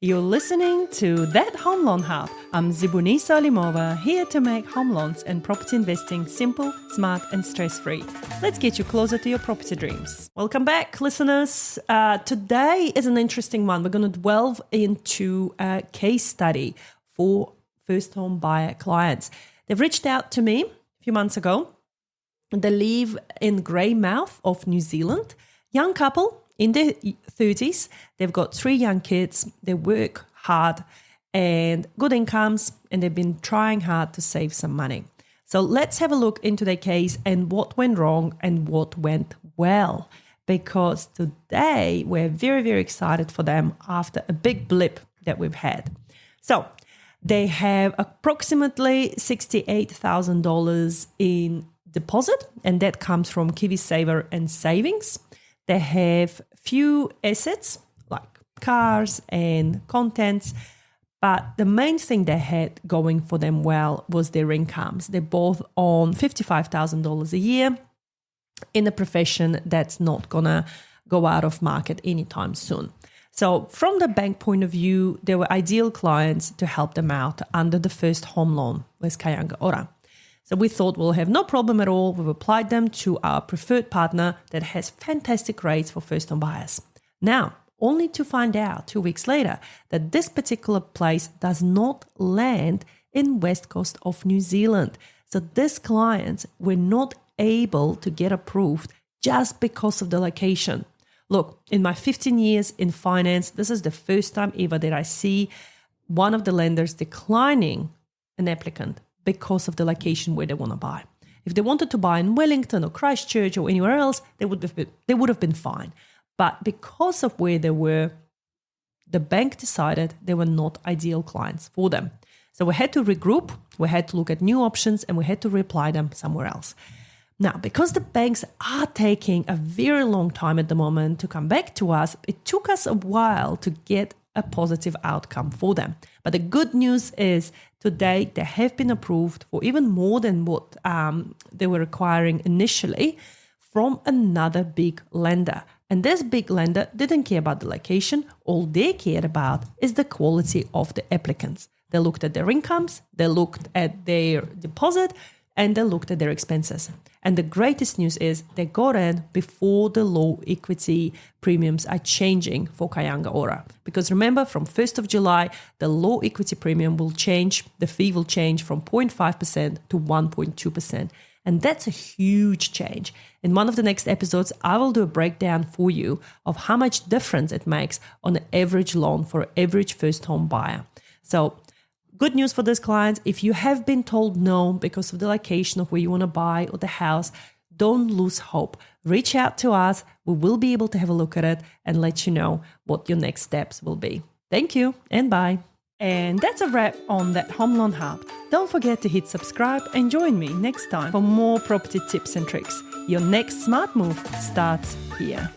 You're listening to That Home Loan Hub. I'm Zibuni Salimova, here to make home loans and property investing simple, smart and stress-free. Let's get you closer to your property dreams. Welcome back, listeners. Today is an interesting one. We're going to delve into a case study for first home buyer clients. They've reached out to me a few months ago. They live in Greymouth of New Zealand. Young couple in their 30s. They've got 3 young kids. They work hard and good incomes, and they've been trying hard to save some money. So let's have a look into their case and what went wrong and what went well. Because today we're very, very excited for them after a big blip that we've had. So they have approximately $68,000 in deposit, and that comes from KiwiSaver and savings. They have few assets like cars and contents, but the main thing they had going for them well was their incomes. They're both on $55,000 a year in a profession that's not gonna go out of market anytime soon. So from the bank point of view, they were ideal clients to help them out under the first home loan with Kāinga Ora. So we thought we'll have no problem at all. We've applied them to our preferred partner that has fantastic rates for first-home buyers. Now, only to find out 2 weeks later that this particular place does not land in west coast of New Zealand. So these clients were not able to get approved just because of the location. Look, in my 15 years in finance, this is the first time ever that I see one of the lenders declining an applicant because of the location where they want to buy. If they wanted to buy in Wellington or Christchurch or anywhere else, they would have been fine. But because of where they were, the bank decided they were not ideal clients for them. So we had to regroup, we had to look at new options, and we had to reapply them somewhere else. Now, because the banks are taking a very long time at the moment to come back to us, it took us a while to get a positive outcome for them. But the good news is today they have been approved for even more than what they were requiring initially from another big lender. And this big lender didn't care about the location. All they cared about is the quality of the applicants. They looked at their incomes, they looked at their deposit, and they looked at their expenses. And the greatest news is they got in before the low equity premiums are changing for Kāinga Ora. Because remember, from 1st of July, the low equity premium will change, the fee will change from 0.5% to 1.2%. And that's a huge change. In one of the next episodes, I will do a breakdown for you of how much difference it makes on an average loan for an average first home buyer. So good news for these clients. If you have been told no because of the location of where you want to buy or the house, don't lose hope. Reach out to us. We will be able to have a look at it and let you know what your next steps will be. Thank you and bye. And that's a wrap on That Home Loan Hub. Don't forget to hit subscribe and join me next time for more property tips and tricks. Your next smart move starts here.